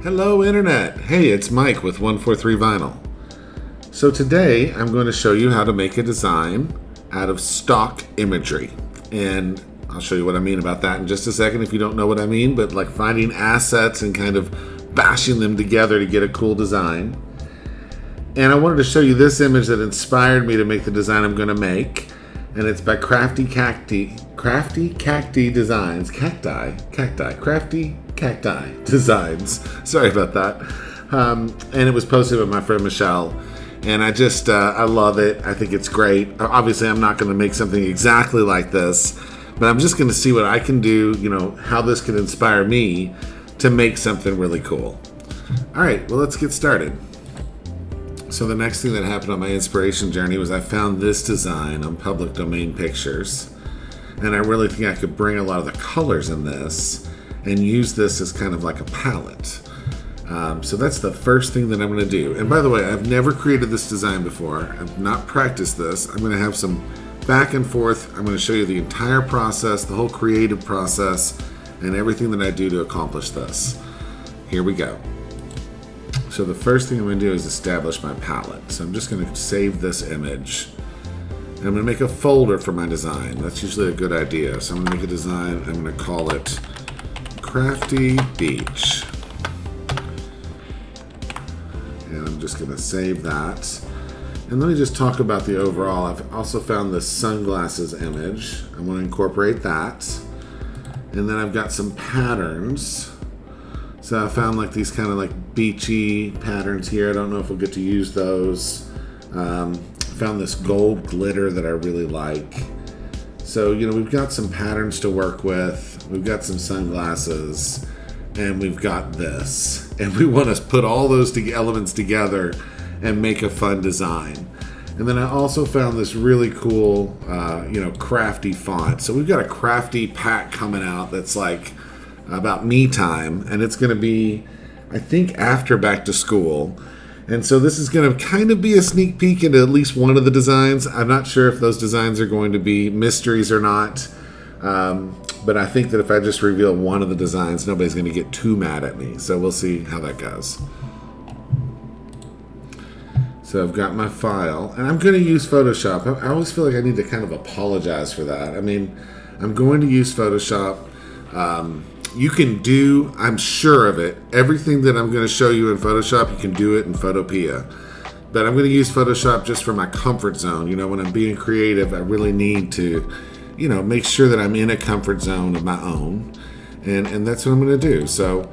Hello Internet! Hey, it's Mike with 143 Vinyl. So today I'm going to show you how to make a design out of stock imagery. And I'll show you what I mean about that in just a second if you don't know what I mean, but like finding assets and kind of bashing them together to get a cool design. And I wanted to show you this image that inspired me to make the design I'm going to make. And it's by Crafty Designs. Crafty Cacti Designs. Sorry about that. And it was posted by my friend Michelle. And I love it. I think it's great. Obviously, I'm not going to make something exactly like this, but I'm just going to see what I can do, you know, how this can inspire me to make something really cool. All right, well, let's get started. So the next thing that happened on my inspiration journey was I found this design on Public Domain Pictures. And I really think I could bring a lot of the colors in this and use this as kind of like a palette. So that's the first thing that I'm going to do. And by the way, I've never created this design before. I've not practiced this. I'm going to have some back and forth. I'm going to show you the entire process, the whole creative process, and everything that I do to accomplish this. Here we go. So the first thing I'm going to do is establish my palette. So I'm just going to save this image. And I'm going to make a folder for my design. That's usually a good idea. So I'm going to make a design. I'm going to call it Crafty Beach. And I'm just going to save that. And let me just talk about the overall. I've also found this sunglasses image. I want to incorporate that. And then I've got some patterns. So I found like these kind of like beachy patterns here. I don't know if we'll get to use those. Found this gold glitter that I really like. So, you know, we've got some patterns to work with. We've got some sunglasses. And we've got this. And we want to put all those elements together and make a fun design. And then I also found this really cool, you know, Crafty font. So we've got a Crafty pack coming out that's like about me time, and it's going to be, I think, after back to school. And so this is going to kind of be a sneak peek into at least one of the designs. I'm not sure if those designs are going to be mysteries or not, but I think that if I just reveal one of the designs, nobody's going to get too mad at me. So we'll see how that goes. So I've got my file, and I'm going to use Photoshop. I always feel like I need to kind of apologize for that. I mean, I'm going to use Photoshop. You can do, I'm sure of it, everything that I'm going to show you in Photoshop, you can do it in Photopea. But I'm going to use Photoshop just for my comfort zone. You know, when I'm being creative, I really need to, you know, make sure that I'm in a comfort zone of my own. And that's what I'm going to do. So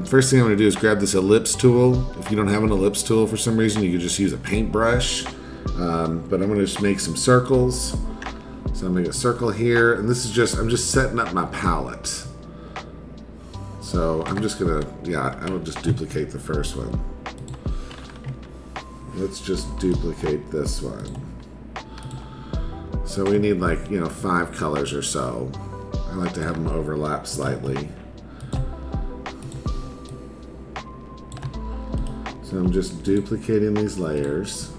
first thing I'm going to do is grab this ellipse tool. If you don't have an ellipse tool for some reason, you can just use a paintbrush. But I'm going to just make some circles. So I'll make a circle here. And this is just, I'm just setting up my palette. So I'm just gonna, I will just duplicate the first one. Let's just duplicate this one. So we need like, you know, 5 colors or so. I like to have them overlap slightly. So I'm just duplicating these layers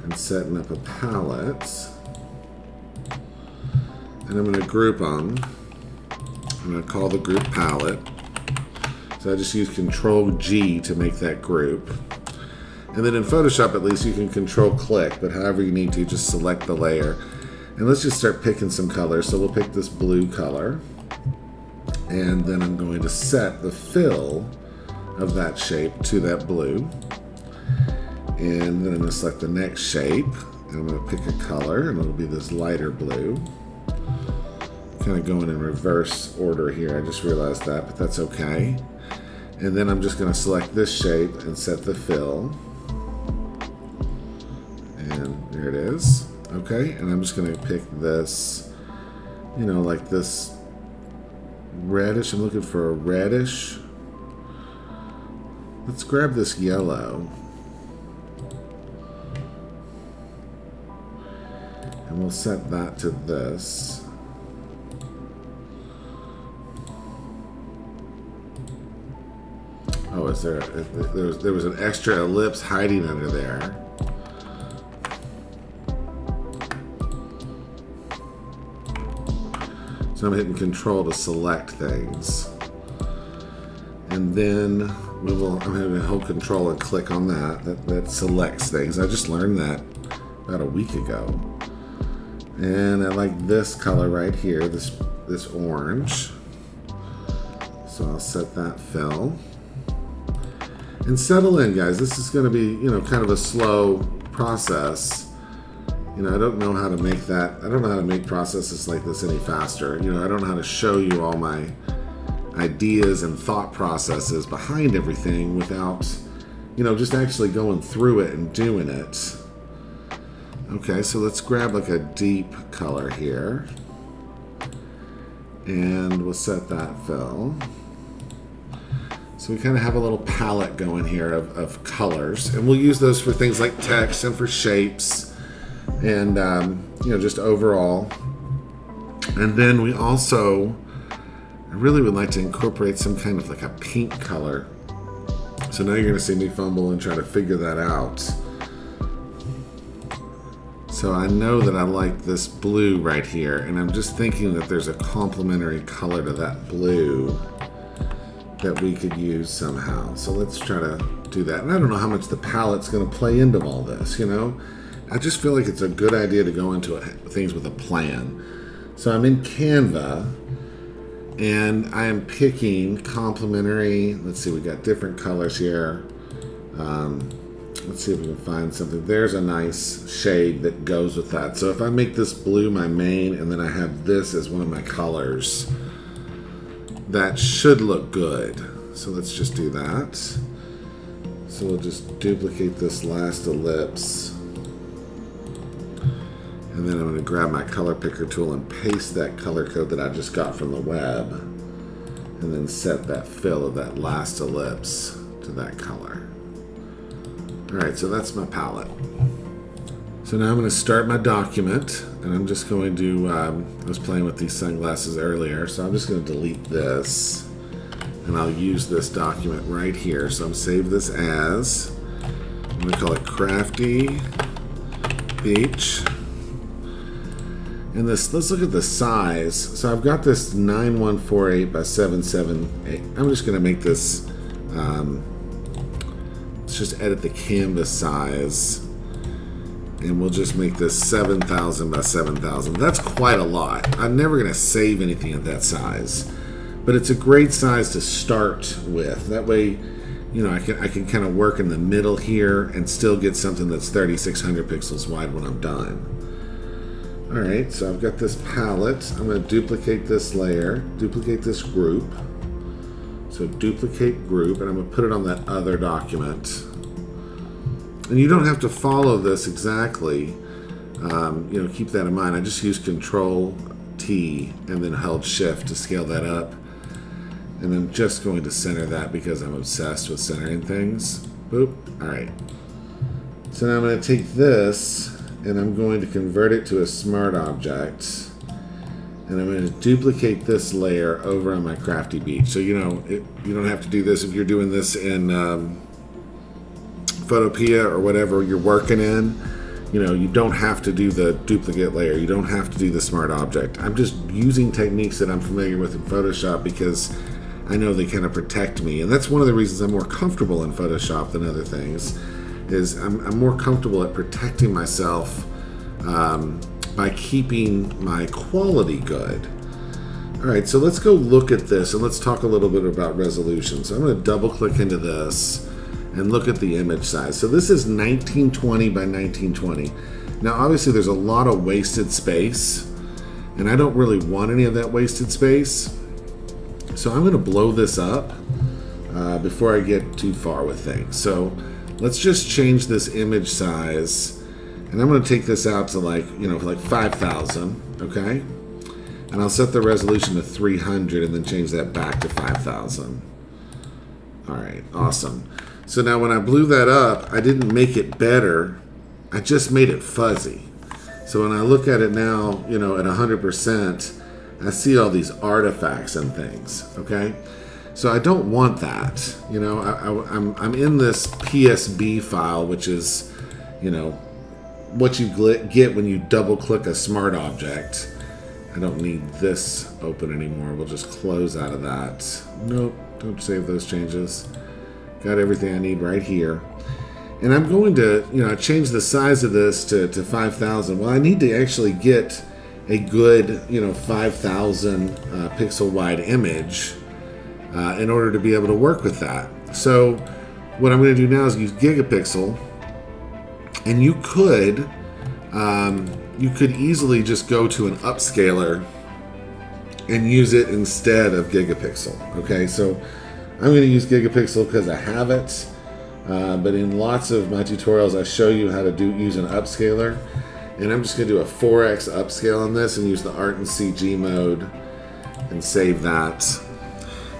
and setting up a palette. And I'm gonna group them. I'm going to call the group palette. So I just use Control G to make that group. And then in Photoshop, at least, you can Control click, but however you need to, just select the layer. And let's just start picking some colors. So we'll pick this blue color. And then I'm going to set the fill of that shape to that blue. And then I'm going to select the next shape. And I'm going to pick a color, and it'll be this lighter blue. Kind of going in reverse order here. I just realized that, but that's okay. And then I'm just going to select this shape and set the fill. And there it is. Okay, and I'm just going to pick this, you know, like this reddish. I'm looking for a reddish. Let's grab this yellow. And we'll set that to this. Oh, is there was an extra ellipse hiding under there. So I'm hitting Control to select things. And then I'm going to hold control and click on that. That selects things. I just learned that about a week ago. And I like this color right here, this orange. So I'll set that fill. And settle in, guys. This is going to be, kind of a slow process. I don't know how to make that. I don't know how to make processes like this any faster. I don't know how to show you all my ideas and thought processes behind everything without, just actually going through it and doing it. Okay, so let's grab like a deep color here. And we'll set that fill. So we kind of have a little palette going here of colors. And we'll use those for things like text and for shapes. And, just overall. And then we also, I really would like to incorporate some kind of like a pink color. So now you're going to see me fumble and try to figure that out. So I know that I like this blue right here, and I'm just thinking that there's a complementary color to that blue that we could use somehow. So let's try to do that. And I don't know how much the palette's going to play into all this, I just feel like it's a good idea to go into things with a plan. So I'm in Canva, and I am picking complementary. Let's see, we got different colors here. Let's see if we can find something. There's a nice shade that goes with that. So if I make this blue my main, and then I have this as one of my colors, that should look good. So let's just do that. So we'll just duplicate this last ellipse. And then I'm going to grab my color picker tool and paste that color code that I just got from the web. And then set that fill of that last ellipse to that color. Alright, so that's my palette. So now I'm going to start my document. And I'm just going to, I was playing with these sunglasses earlier, so I'm just going to delete this. And I'll use this document right here. So I'm save this as, I'm going to call it Crafty Beach. And this, let's look at the size. So I've got this 9148 by 778. I'm just going to make this, let's just edit the canvas size. And we'll just make this 7,000 by 7,000. That's quite a lot. I'm never going to save anything at that size. But it's a great size to start with. That way, I can kind of work in the middle here and still get something that's 3,600 pixels wide when I'm done. Alright, so I've got this palette. I'm going to duplicate this layer, duplicate this group. So duplicate group, and I'm going to put it on that other document. And you don't have to follow this exactly. Keep that in mind. I just use Control T and then held Shift to scale that up. And I'm just going to center that because I'm obsessed with centering things. Boop. Alright. So now I'm going to take this and I'm going to convert it to a smart object. And I'm going to duplicate this layer over on my Crafty Beach. So, you don't have to do this if you're doing this in Photopea or whatever you're working in. You don't have to do the duplicate layer. You don't have to do the smart object. I'm just using techniques that I'm familiar with in Photoshop because I know they kind of protect me. And that's one of the reasons I'm more comfortable in Photoshop than other things, is I'm more comfortable at protecting myself by keeping my quality good. Alright, so let's go look at this and let's talk a little bit about resolution. So I'm going to double click into this and look at the image size. So this is 1920 by 1920. Now obviously there's a lot of wasted space and I don't really want any of that wasted space. So I'm going to blow this up before I get too far with things. So let's just change this image size, and I'm going to take this out to like 5,000, okay? And I'll set the resolution to 300 and then change that back to 5,000. All right, awesome. So now when I blew that up, I didn't make it better, I just made it fuzzy. So when I look at it now, at 100%, I see all these artifacts and things, okay? So I don't want that. I'm in this PSB file, which is, what you get when you double click a smart object. I don't need this open anymore. We'll just close out of that. Nope. Don't save those changes. Got everything I need right here. And I'm going to, change the size of this to 5,000. Well, I need to actually get a good, 5,000 pixel wide image in order to be able to work with that. So what I'm going to do now is use gigapixel, and you could easily just go to an upscaler and use it instead of gigapixel. Okay, so I'm going to use gigapixel because I have it, but in lots of my tutorials I show you how to use an upscaler, and I'm just going to do a 4x upscale on this and use the art and CG mode and save that.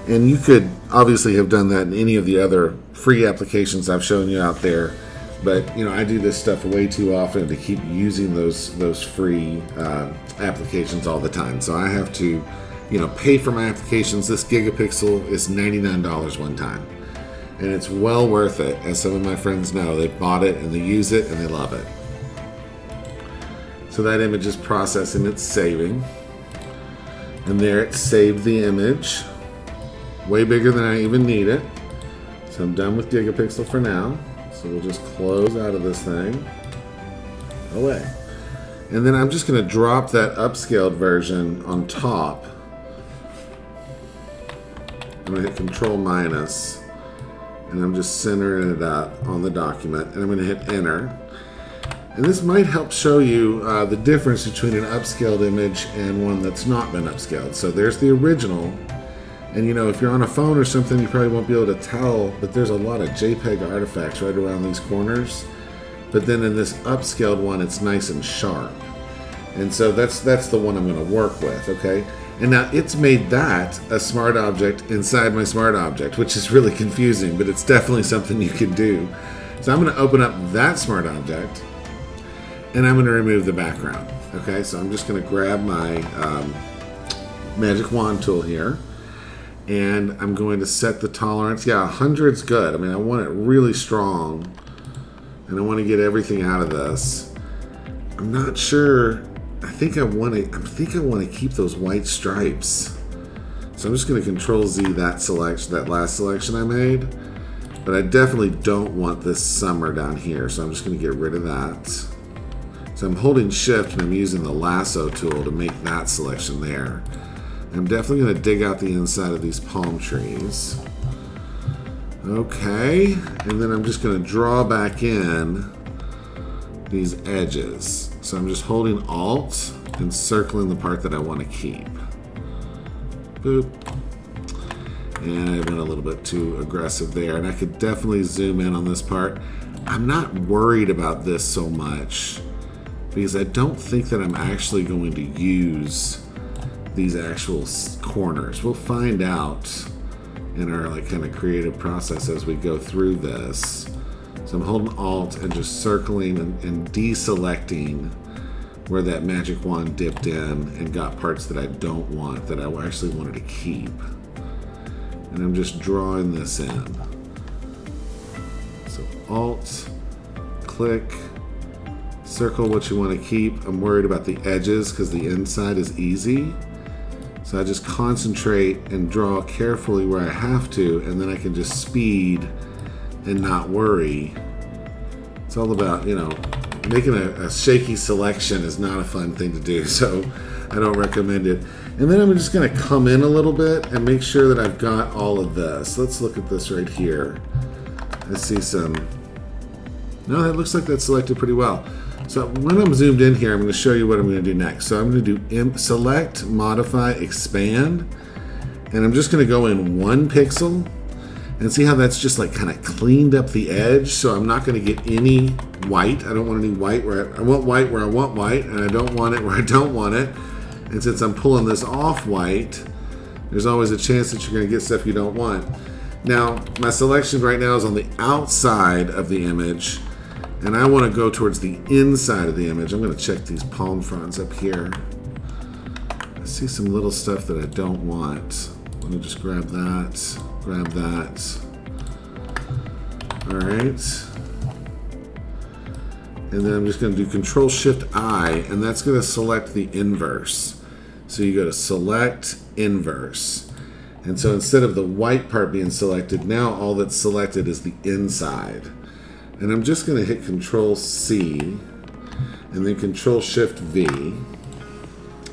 And you could obviously have done that in any of the other free applications I've shown you out there, but I do this stuff way too often to keep using those free applications all the time. So I have to pay for my applications. This gigapixel is $99 one time, and it's well worth it. As some of my friends know, they bought it and they use it and they love it. So that image is processing, it's saving, and there it saved the image. Way bigger than I even need it. So I'm done with gigapixel for now. So we'll just close out of this thing. Away. And then I'm just going to drop that upscaled version on top. I'm going to hit Control minus, and I'm just centering it up on the document, and I'm going to hit enter. And this might help show you the difference between an upscaled image and one that's not been upscaled. So there's the original. And if you're on a phone or something, you probably won't be able to tell, but there's a lot of JPEG artifacts right around these corners. But then in this upscaled one, it's nice and sharp. And so that's the one I'm going to work with, okay? And now it's made that a smart object inside my smart object, which is really confusing, but it's definitely something you can do. So I'm going to open up that smart object, and I'm going to remove the background, okay? So I'm just going to grab my magic wand tool here, and I'm going to set the tolerance. Yeah, 100's good. I mean, I want it really strong, and I want to get everything out of this. I'm not sure. I think I want to keep those white stripes. So I'm just going to Control Z that last selection I made. But I definitely don't want this summer down here, so I'm just going to get rid of that. So I'm holding Shift and I'm using the lasso tool to make that selection there. I'm definitely going to dig out the inside of these palm trees. Okay, and then I'm just going to draw back in these edges. So I'm just holding Alt and circling the part that I want to keep. Boop. And I went a little bit too aggressive there, and I could definitely zoom in on this part. I'm not worried about this so much because I don't think that I'm actually going to use these actual corners. We'll find out in our kind of creative process as we go through this. So I'm holding Alt and just circling and deselecting where that magic wand dipped in and got parts that I don't want, that I actually wanted to keep. And I'm just drawing this in. So Alt, click, circle what you want to keep. I'm worried about the edges because the inside is easy. So I just concentrate and draw carefully where I have to, and then I can just speed and not worry. It's all about, making a shaky selection is not a fun thing to do, so I don't recommend it. And then I'm just going to come in a little bit and make sure that I've got all of this. Let's look at this right here. I see some. No, that looks like that's selected pretty well. So when I'm zoomed in here, I'm going to show you what I'm going to do next. So I'm going to do select, modify, expand, and I'm just going to go in 1 pixel and see how that's just kind of cleaned up the edge. So I'm not going to get any white. I don't want any white where I want white where I want white, and I don't want it where I don't want it. And since I'm pulling this off white, there's always a chance that you're going to get stuff you don't want. Now, my selection right now is on the outside of the image, and I want to go towards the inside of the image. I'm going to check these palm fronds up here. I see some little stuff that I don't want. Let me just grab that, grab that. All right. And then I'm just going to do Control-Shift-I, and that's going to select the inverse. So you go to Select, Inverse. And so instead of the white part being selected, now all that's selected is the inside. And I'm just going to hit Control C and then Control Shift V. And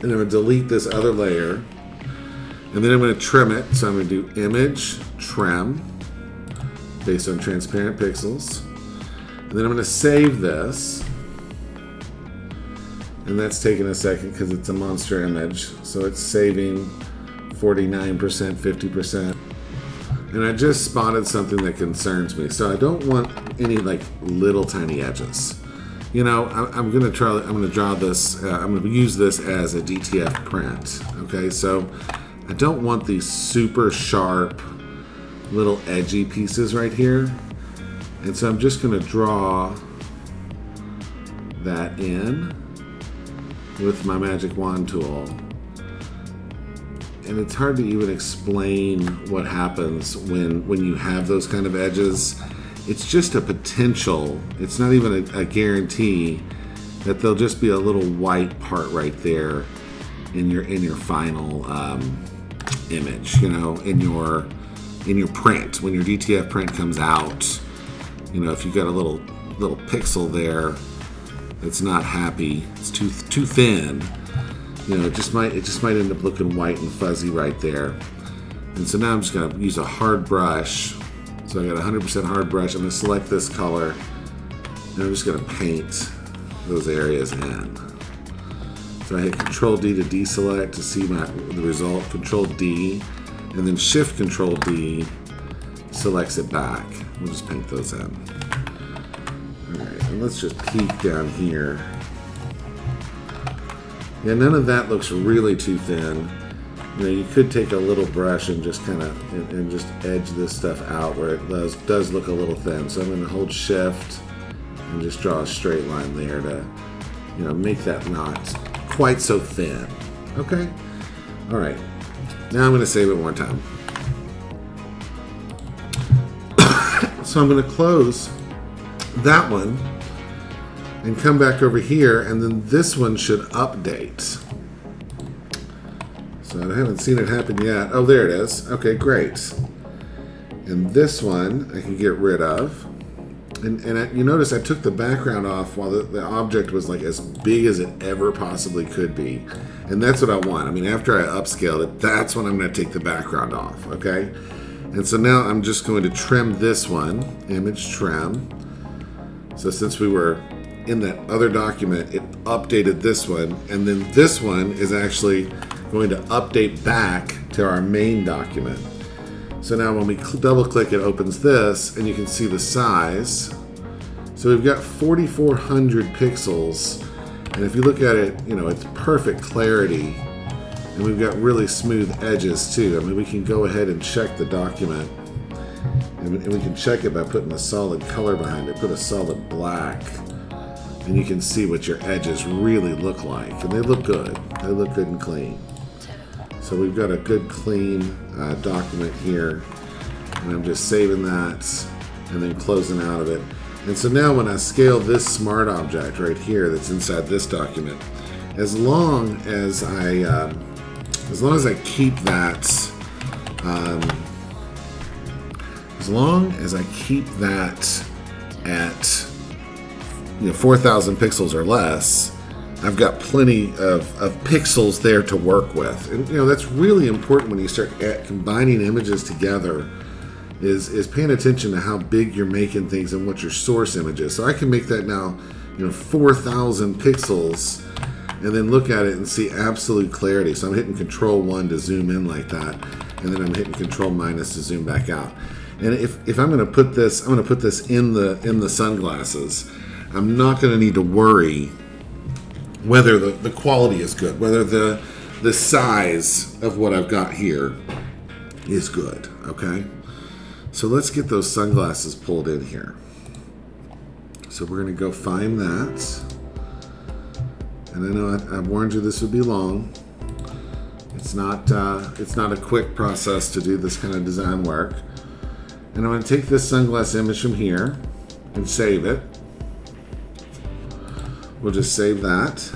I'm going to delete this other layer. And then I'm going to trim it. So I'm going to do Image, Trim, based on transparent pixels. And then I'm going to save this. And that's taking a second because it's a monster image. So it's saving 49%, 50%. And I just spotted something that concerns me. So I don't want any like little tiny edges. You know, I'm gonna draw this, I'm gonna use this as a DTF print. Okay, so I don't want these super sharp little edgy pieces right here. And so I'm just gonna draw that in with my magic wand tool. And it's hard to even explain what happens when you have those kind of edges. It's just a potential. It's not even a guarantee that there'll just be a little white part right there in your final image. You know, in your print, when your DTF print comes out. You know, if you've got a little pixel there that's not happy, it's too thin. You know, it just might end up looking white and fuzzy right there. And so now I'm just going to use a hard brush. So I got 100% hard brush. I'm going to select this color, and I'm just going to paint those areas in. So I hit Control D to deselect to see the result. Control D, and then Shift Control D selects it back. We'll just paint those in. All right, and let's just peek down here. Yeah, none of that looks really too thin. You know, you could take a little brush and just kind of and just edge this stuff out where it does look a little thin. So I'm going to hold Shift and just draw a straight line there to, you know, make that not quite so thin. Okay. All right. Now I'm going to save it one time. So I'm going to close that one and come back over here, and then this one should update. So I haven't seen it happen yet. Oh, there it is. Okay, great. And this one I can get rid of. And you notice I took the background off while the object was like as big as it ever possibly could be. And that's what I want. I mean, after I upscaled it, that's when I'm going to take the background off, okay? And so now I'm just going to trim this one, Image Trim. So since we were in that other document, it updated this one, and then this one is actually going to update back to our main document. So now when we double click, it opens this, and you can see the size. So we've got 4,400 pixels, and if you look at it, you know, it's perfect clarity, and we've got really smooth edges too. I mean, we can go ahead and check the document, and we can check it by putting a solid color behind it. Put a solid black, and you can see what your edges really look like, and they look good. They look good and clean. So we've got a good clean document here, and I'm just saving that and then closing out of it. And so now when I scale this smart object right here that's inside this document, as long as I keep that at 4,000 pixels or less, I've got plenty of pixels there to work with. And you know, that's really important when you start combining images together, is paying attention to how big you're making things and what your source image is. So I can make that now, 4,000 pixels, and then look at it and see absolute clarity. So I'm hitting Control 1 to zoom in like that, and then I'm hitting Control- to zoom back out. And if I'm going to put this, I'm going to put this in the sunglasses. I'm not going to need to worry whether the quality is good, whether the size of what I've got here is good, okay? So let's get those sunglasses pulled in here. So we're gonna go find that. And I know I warned you this would be long. It's not a quick process to do this kind of design work. And I'm gonna take this sunglass image from here and save it. We'll just save that.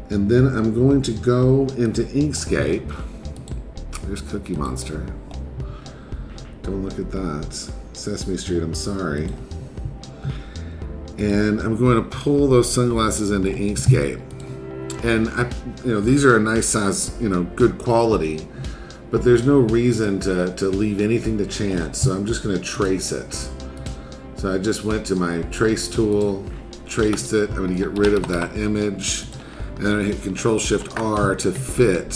And then I'm going to go into Inkscape, There's Cookie Monster. Don't look at that. Sesame Street, I'm sorry. And I'm going to pull those sunglasses into Inkscape. And these are a nice size, good quality, but there's no reason to leave anything to chance. So I'm just going to trace it. So I just went to my trace tool, traced it. I'm going to get rid of that image, and then I hit Control-Shift-R to fit.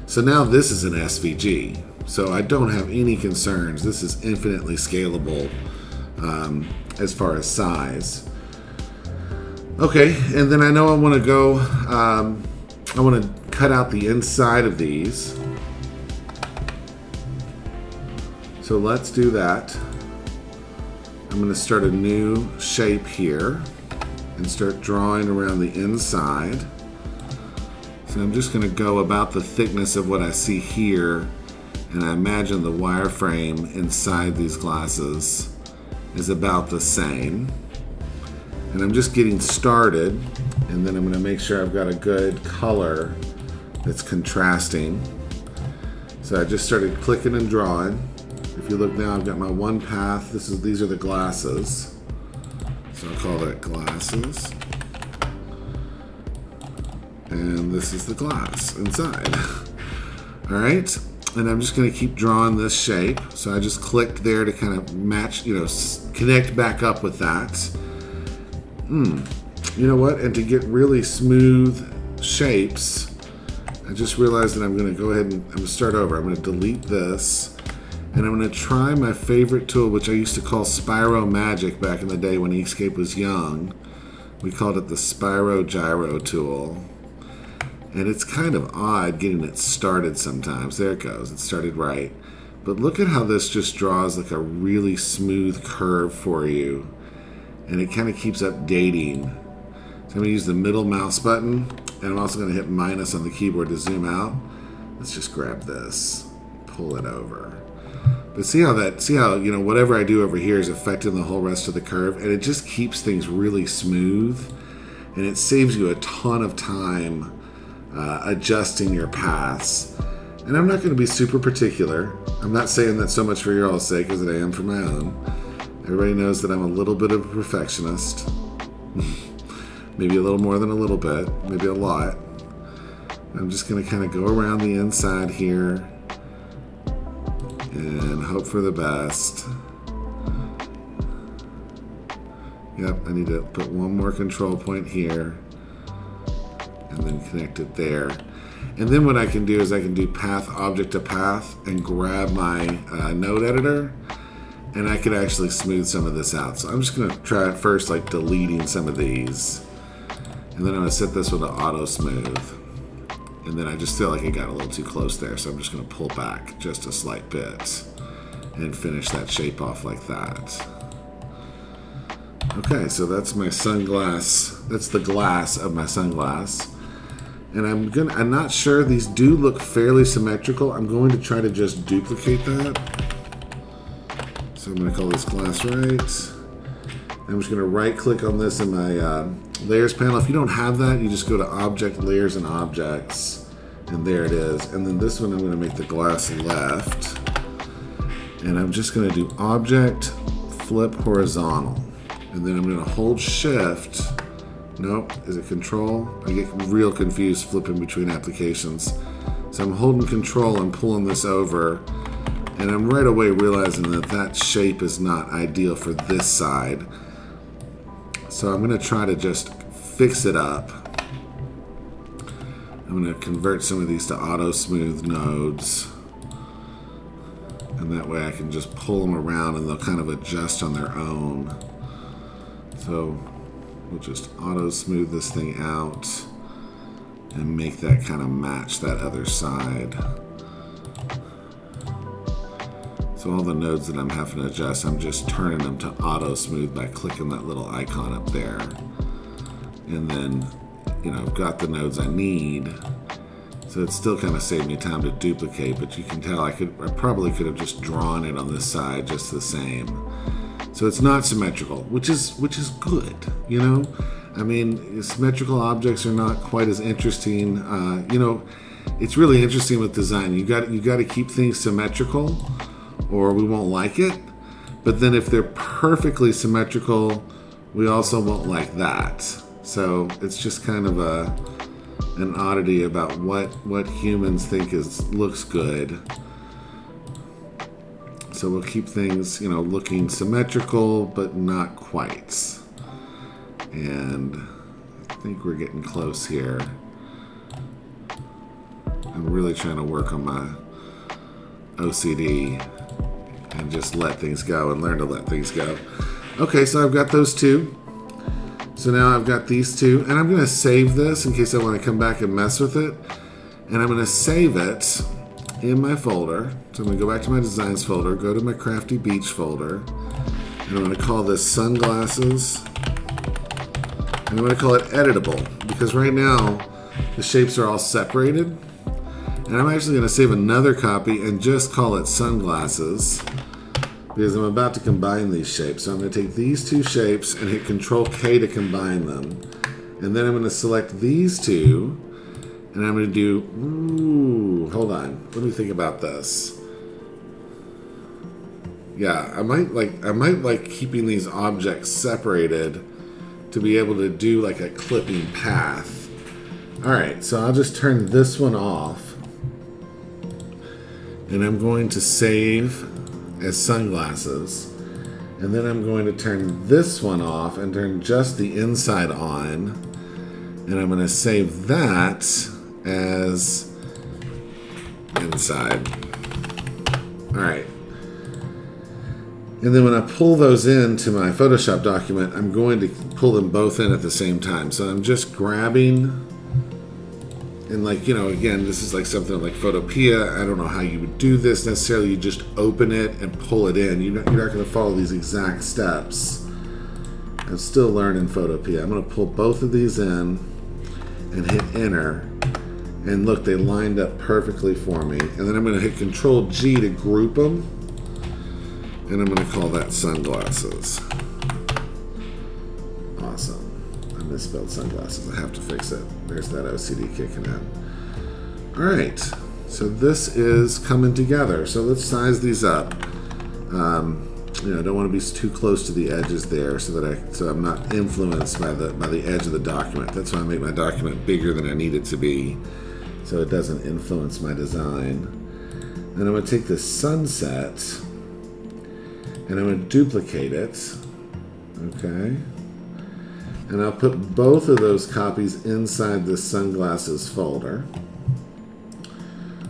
So now this is an SVG. So I don't have any concerns. This is infinitely scalable as far as size. Okay, and then I know I want to go, I want to cut out the inside of these. So let's do that. I'm going to start a new shape here and start drawing around the inside. So I'm just going to go about the thickness of what I see here, and I imagine the wireframe inside these glasses is about the same. And I'm just getting started, and then I'm going to make sure I've got a good color that's contrasting. So I just started clicking and drawing. If you look now, I've got my one path. These are the glasses. So I'll call that glasses. And this is the glass inside. All right, and I'm just going to keep drawing this shape. So I just clicked there to kind of match, connect back up with that. You know what? And to get really smooth shapes, I just realized that I'm going to go ahead and I'm going to start over. I'm going to delete this, and I'm going to try my favorite tool, which I used to call Spyro Magic back in the day when Inkscape was young. We called it the Spyro Gyro tool. And it's kind of odd getting it started sometimes. There it goes. It started right. But look at how this just draws like a really smooth curve for you. And it kind of keeps updating. So I'm going to use the middle mouse button, and I'm also going to hit minus on the keyboard to zoom out. Let's just grab this, pull it over. But see how whatever I do over here is affecting the whole rest of the curve, and it just keeps things really smooth, and it saves you a ton of time adjusting your paths. And I'm not going to be super particular. I'm not saying that so much for your all's sake as I am for my own. Everybody knows that I'm a little bit of a perfectionist. Maybe a little more than a little bit, maybe a lot. I'm just going to kind of go around the inside here and hope for the best. Yep, I need to put one more control point here and then connect it there. And then what I can do is I can do path object to path and grab my node editor, and I could actually smooth some of this out. So I'm just going to try at first like deleting some of these, and then I'm going to set this with an auto smooth. And then I just feel like it got a little too close there, so I'm just going to pull back just a slight bit and finish that shape off like that. Okay, so that's my sunglass. That's the glass of my sunglass. And I'm not sure, these do look fairly symmetrical. I'm going to try to just duplicate that. So I'm going to call this glass right. I'm just going to right click on this in my layers panel. If you don't have that, you just go to object, layers, and objects, and there it is. And then this one I'm going to make the glass left, and I'm just going to do object, flip horizontal, and then I'm going to hold shift. Nope, is it control? I get real confused flipping between applications. So I'm holding control and pulling this over, and I'm right away realizing that that shape is not ideal for this side. So I'm going to try to just fix it up. I'm going to convert some of these to auto smooth nodes, and that way I can just pull them around and they'll kind of adjust on their own. So we'll just auto smooth this thing out and make that kind of match that other side. So all the nodes that I'm having to adjust, I'm just turning them to auto smooth by clicking that little icon up there. And then, I've got the nodes I need. So it still kind of saved me time to duplicate, but you can tell I probably could have just drawn it on this side just the same. So it's not symmetrical, which is good, I mean, symmetrical objects are not quite as interesting. it's really interesting with design. You got to keep things symmetrical, or we won't like it. But then if they're perfectly symmetrical, we also won't like that. So it's just kind of an oddity about what humans think looks good. So we'll keep things, you know, looking symmetrical, but not quite. And I think we're getting close here. I'm really trying to work on my OCD and just let things go and learn to let things go. Okay, so I've got those two. So now I've got these two, and I'm going to save this in case I want to come back and mess with it. And I'm going to save it in my folder. So I'm going to go back to my designs folder, go to my Crafty Beach folder, and I'm going to call this sunglasses. And I'm going to call it editable, because right now the shapes are all separated. And I'm actually going to save another copy and just call it sunglasses, because I'm about to combine these shapes. So I'm going to take these two shapes and hit Control K to combine them. And then I'm going to select these two, and I'm going to do, ooh, hold on, let me think about this. Yeah, I might like keeping these objects separated to be able to do like a clipping path. All right, so I'll just turn this one off. And I'm going to save as sunglasses. And then I'm going to turn this one off and turn just the inside on. And I'm going to save that as inside. All right. And then when I pull those into my Photoshop document, I'm going to pull them both in at the same time. So I'm just grabbing. And like, you know, again, this is like something like Photopea. I don't know how you would do this necessarily. You just open it and pull it in. You're not going to follow these exact steps. I'm still learning Photopea. I'm going to pull both of these in and hit enter. And look, they lined up perfectly for me. And then I'm going to hit Control G to group them. And I'm going to call that sunglasses. Awesome. I misspelled sunglasses. I have to fix it. There's that OCD kicking in. All right, so this is coming together. So let's size these up. You know, I don't want to be too close to the edges there, so I'm not influenced by the edge of the document. That's why I make my document bigger than I need it to be, so it doesn't influence my design. Then I'm going to take this sunset, and I'm going to duplicate it. Okay. And I'll put both of those copies inside the sunglasses folder.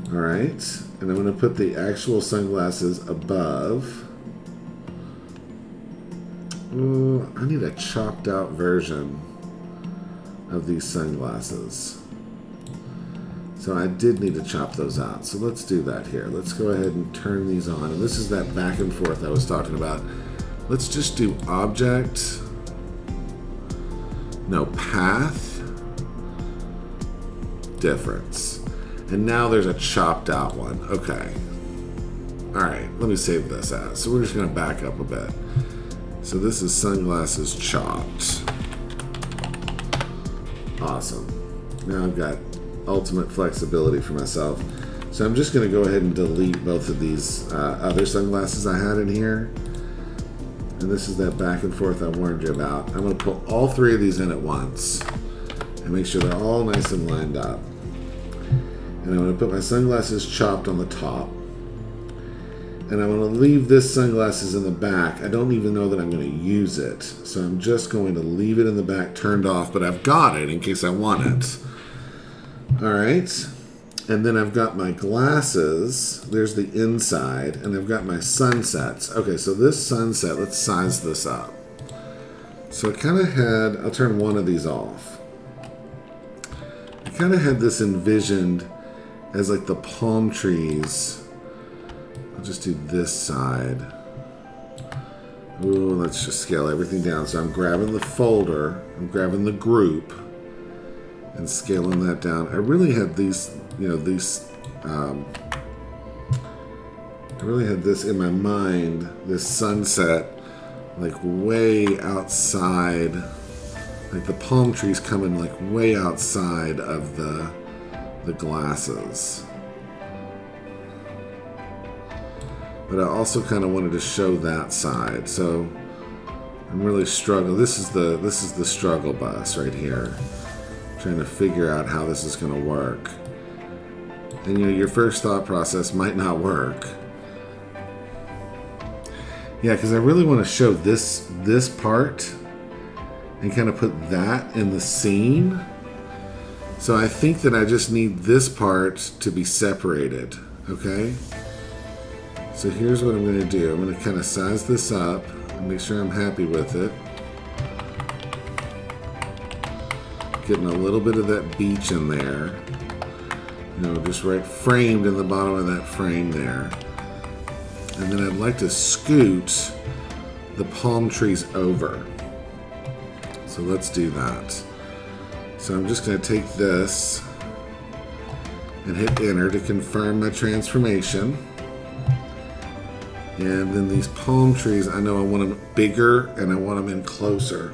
All right, and I'm going to put the actual sunglasses above. Ooh, I need a chopped out version of these sunglasses. So I did need to chop those out. So let's do that here. Let's go ahead and turn these on. And this is that back and forth I was talking about. Let's just do object. No, path, difference. And now there's a chopped out one. Okay. All right, let me save this as. So we're just gonna back up a bit. So this is sunglasses chopped. Awesome. Now I've got ultimate flexibility for myself. So I'm just gonna go ahead and delete both of these other sunglasses I had in here. And this is that back and forth I warned you about. I'm going to pull all three of these in at once and make sure they're all nice and lined up. And I'm going to put my sunglasses chopped on the top. And I'm going to leave this sunglasses in the back. I don't even know that I'm going to use it. So I'm just going to leave it in the back turned off, but I've got it in case I want it. All right. And then I've got my glasses. There's the inside. And I've got my sunsets. Okay, so this sunset, let's size this up. So I kind of had, I'll turn one of these off. I kind of had this envisioned as like the palm trees. I'll just do this side. Ooh, let's just scale everything down. So I'm grabbing the folder, I'm grabbing the group, and scaling that down. I really had these, you know, I really had this in my mind, this sunset, like way outside, like the palm trees coming like way outside of the the glasses. But I also kind of wanted to show that side, so I'm really struggling. This is the struggle bus right here. Trying to figure out how this is going to work. And you know, your first thought process might not work. Yeah, because I really want to show this part and kind of put that in the scene. So I think that I just need this part to be separated, okay? So here's what I'm going to do. I'm going to kind of size this up and make sure I'm happy with it. Getting a little bit of that beach in there. You know, just right framed in the bottom of that frame there. And then I'd like to scoot the palm trees over. So let's do that. So I'm just going to take this and hit enter to confirm my transformation. And then these palm trees, I know I want them bigger and I want them in closer.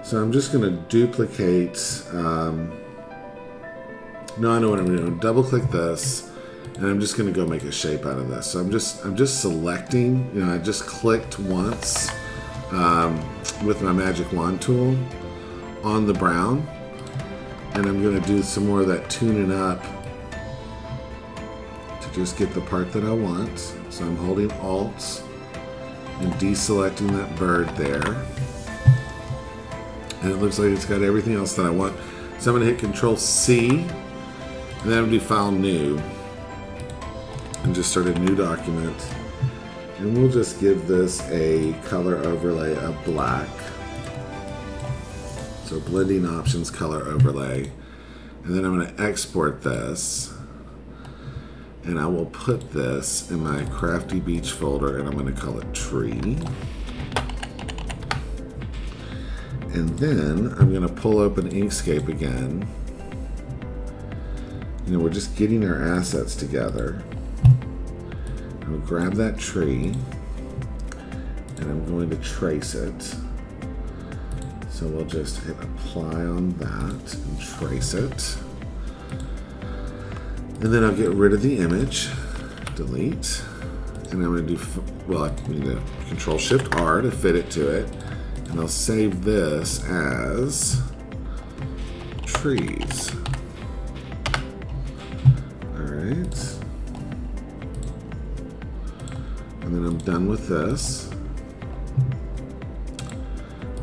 So I'm just going to duplicate. No, I know what I'm doing. Double click this, and I'm just going to go make a shape out of this. So I'm just selecting. You know, I just clicked once with my magic wand tool on the brown, and I'm going to do some more of that tuning up to just get the part that I want. So I'm holding Alt and deselecting that bird there. And it looks like it's got everything else that I want. So I'm going to hit Control C, and then I'm going to do File New, and just start a new document. And we'll just give this a color overlay of black. So blending options, color overlay. And then I'm going to export this. And I will put this in my Crafty Beach folder, and I'm going to call it Tree. And then I'm going to pull open Inkscape again. You know, we're just getting our assets together. I'm going to grab that tree, and I'm going to trace it. So we'll just hit apply on that and trace it. And then I'll get rid of the image, delete, and I'm going to do, well, I need to Control Shift R to fit it to it. And I'll save this as trees. Alright. And then I'm done with this.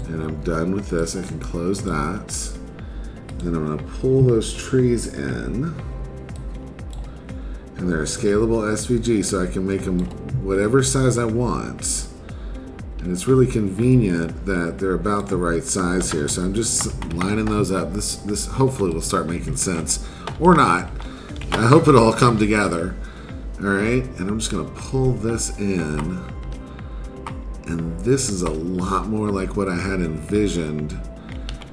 And I'm done with this. I can close that. And then I'm going to pull those trees in. And they're a scalable SVG, so I can make them whatever size I want. And it's really convenient that they're about the right size here. So I'm just lining those up. This hopefully will start making sense. Or not. I hope it'll all come together. Alright, and I'm just going to pull this in. And this is a lot more like what I had envisioned.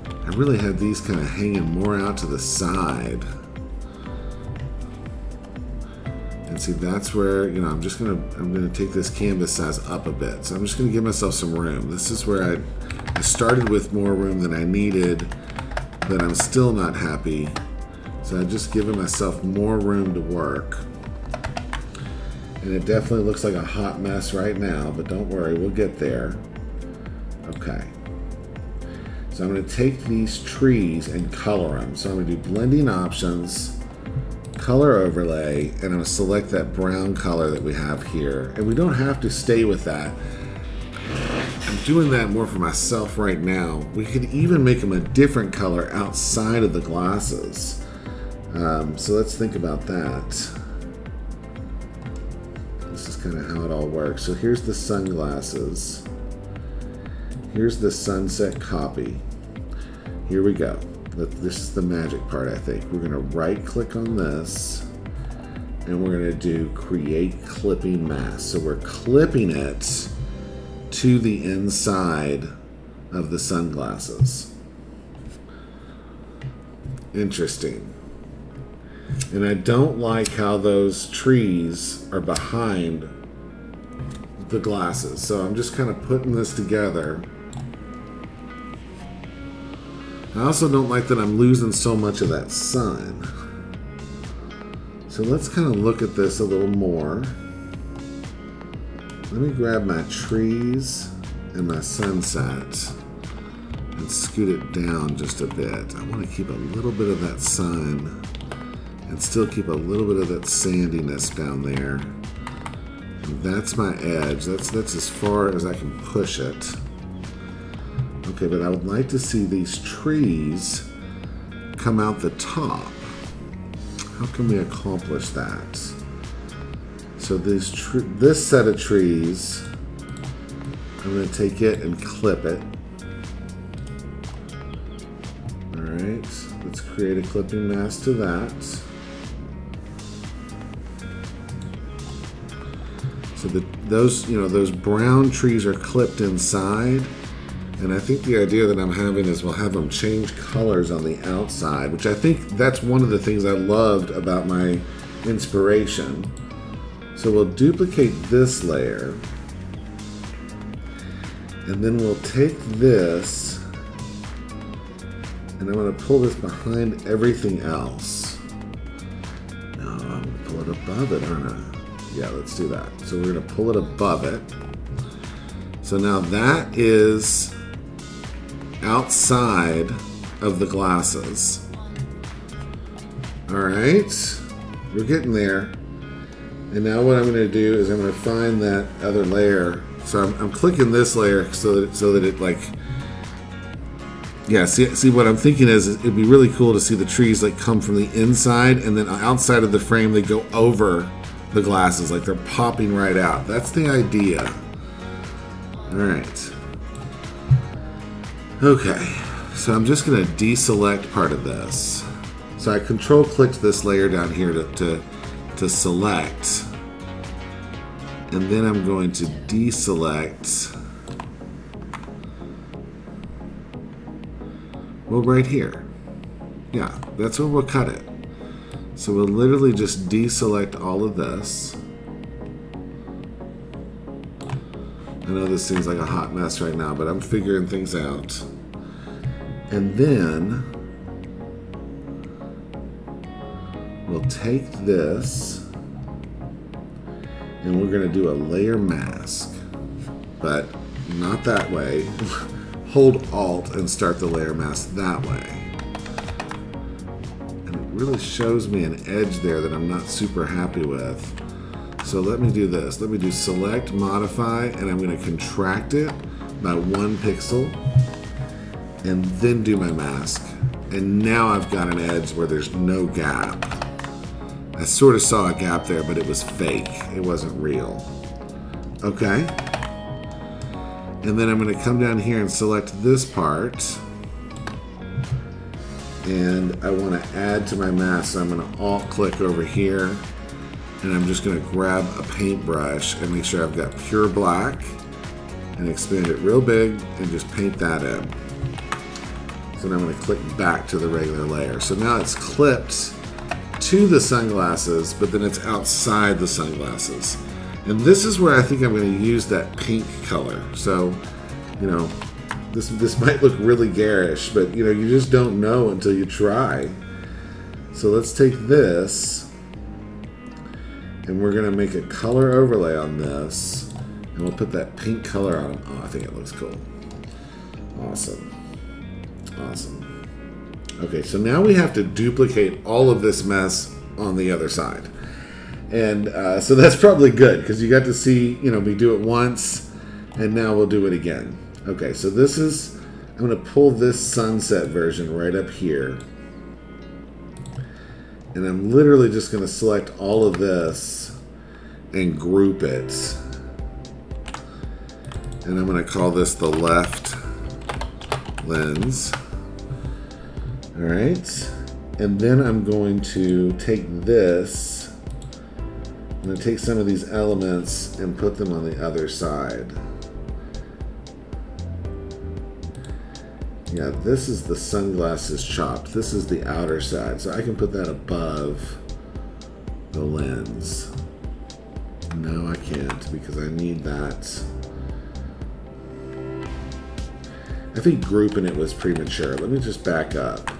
I really had these kind of hanging more out to the side. And see, that's where, you know, I'm gonna take this canvas size up a bit. So I'm just gonna give myself some room. This is where I started with more room than I needed, but I'm still not happy. So I just given myself more room to work. And it definitely looks like a hot mess right now, but don't worry, we'll get there. Okay. So I'm gonna take these trees and color them. So I'm gonna do blending options, color overlay, and I'm going to select that brown color that we have here. And we don't have to stay with that. I'm doing that more for myself right now. We could even make them a different color outside of the glasses. So let's think about that. This is kind of how it all works. So here's the sunglasses. Here's the sunset copy. Here we go. This is the magic part, I think. We're going to right click on this, and we're going to do create clipping mask. So we're clipping it to the inside of the sunglasses. Interesting. And I don't like how those trees are behind the glasses. So I'm just kind of putting this together. I also don't like that I'm losing so much of that sun. So let's kind of look at this a little more. Let me grab my trees and my sunset and scoot it down just a bit. I want to keep a little bit of that sun and still keep a little bit of that sandiness down there. And that's my edge. That's as far as I can push it. Okay, but I would like to see these trees come out the top. How can we accomplish that? So this set of trees, I'm going to take it and clip it. Alright, let's create a clipping mask to that. So those brown trees are clipped inside, and I think the idea that I'm having is we'll have them change colors on the outside, which I think that's one of the things I loved about my inspiration. So we'll duplicate this layer, and then we'll take this, and I'm going to pull this behind everything else. No, I'm going to pull it above it, aren't I? Yeah, let's do that. So we're going to pull it above it. So now that is outside of the glasses. All right, we're getting there. And now what I'm going to do is I'm going to find that other layer. So I'm clicking this layer so that it like, yeah, see what I'm thinking is it'd be really cool to see the trees like come from the inside, and then outside of the frame they go over the glasses, like they're popping right out. That's the idea. All right. Okay, so I'm just going to deselect part of this. So I control clicked this layer down here to select, and then I'm going to deselect, well, right here. Yeah, that's where we'll cut it. So we'll literally just deselect all of this. I know this seems like a hot mess right now, but I'm figuring things out. And then we'll take this and we're going to do a layer mask, but not that way. Hold Alt and start the layer mask that way. And it really shows me an edge there that I'm not super happy with. So let me do this. Let me do select, modify, and I'm going to contract it by 1 pixel and then do my mask. And now I've got an edge where there's no gap. I sort of saw a gap there, but it was fake. It wasn't real. Okay. And then I'm going to come down here and select this part. And I want to add to my mask, so I'm going to Alt click over here. And I'm just going to grab a paintbrush and make sure I've got pure black and expand it real big and just paint that in. So now I'm going to click back to the regular layer. So now it's clipped to the sunglasses, but then it's outside the sunglasses. And this is where I think I'm going to use that pink color. So, you know, this might look really garish, but you know, you just don't know until you try. So let's take this and we're going to make a color overlay on this, and we'll put that pink color on. Oh, I think it looks cool. Awesome. Awesome. Okay, so now we have to duplicate all of this mess on the other side. And so that's probably good, because you got to see, you know, me do it once, and now we'll do it again. Okay, so this is, I'm going to pull this sunset version right up here. And I'm literally just going to select all of this and group it. And I'm going to call this the left lens. All right. And then I'm going to take this, I'm going to take some of these elements and put them on the other side. Yeah, this is the sunglasses chopped. This is the outer side. So I can put that above the lens. No, I can't, because I need that. I think grouping it was premature. Let me just back up.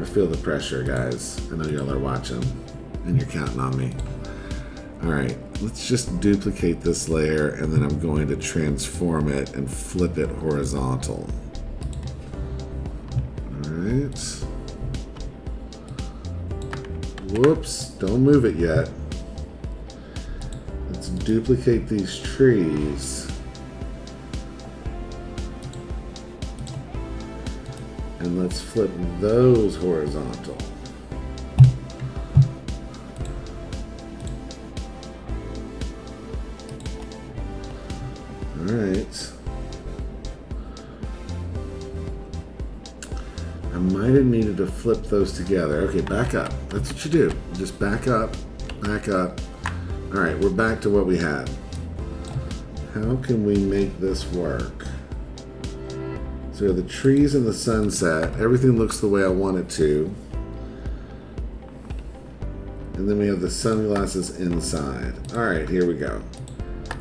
I feel the pressure, guys. I know y'all are watching and you're counting on me. All right, let's just duplicate this layer, and then I'm going to transform it and flip it horizontal. All right. Whoops, don't move it yet. Let's duplicate these trees. And let's flip those horizontal. All right. I might have needed to flip those together. Okay, back up. That's what you do. Just back up, back up. All right, we're back to what we had. How can we make this work? So the trees and the sunset, everything looks the way I want it to. And then we have the sunglasses inside. All right, here we go.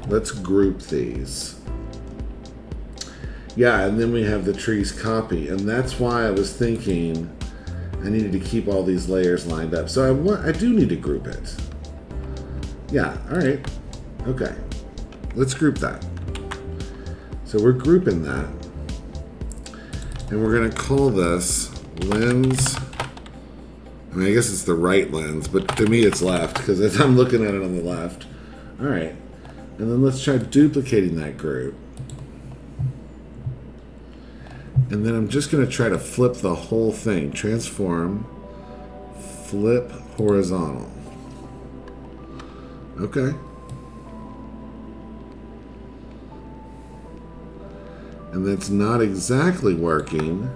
Let's group these. Yeah, and then we have the trees copy, and that's why I was thinking I needed to keep all these layers lined up. So I do need to group it. Yeah, all right, okay. Let's group that. So we're grouping that, and we're gonna call this lens. I mean, I guess it's the right lens, but to me it's left, because I'm looking at it on the left. All right, and then let's try duplicating that group. And then I'm just going to try to flip the whole thing. Transform, flip horizontal. Okay. And that's not exactly working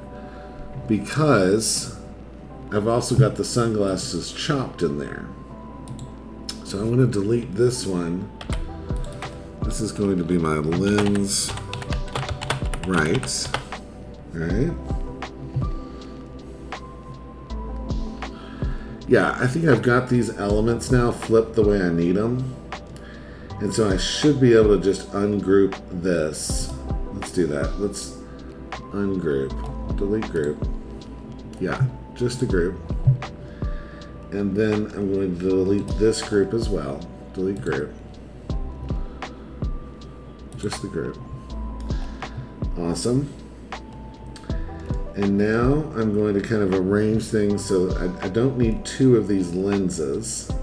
because I've also got the sunglasses chopped in there. So I'm going to delete this one. This is going to be my lens right. Alright. Yeah, I think I've got these elements now flipped the way I need them. And so I should be able to just ungroup this. Let's do that. Let's ungroup. Delete group. Yeah, just a group. And then I'm going to delete this group as well. Delete group. Just the group. Awesome. And now I'm going to kind of arrange things so I don't need two of these lenses. So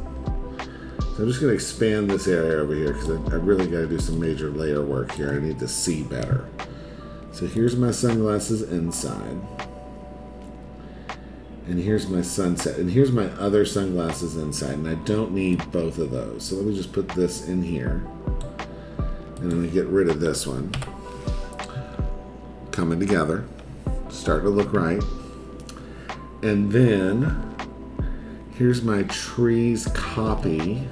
I'm just going to expand this area over here because I really got to do some major layer work here. I need to see better. So here's my sunglasses inside. And here's my sunset. And here's my other sunglasses inside. And I don't need both of those. So let me just put this in here. And I'm going to get rid of this one. Coming together. Starting to look right. And then here's my trees copy.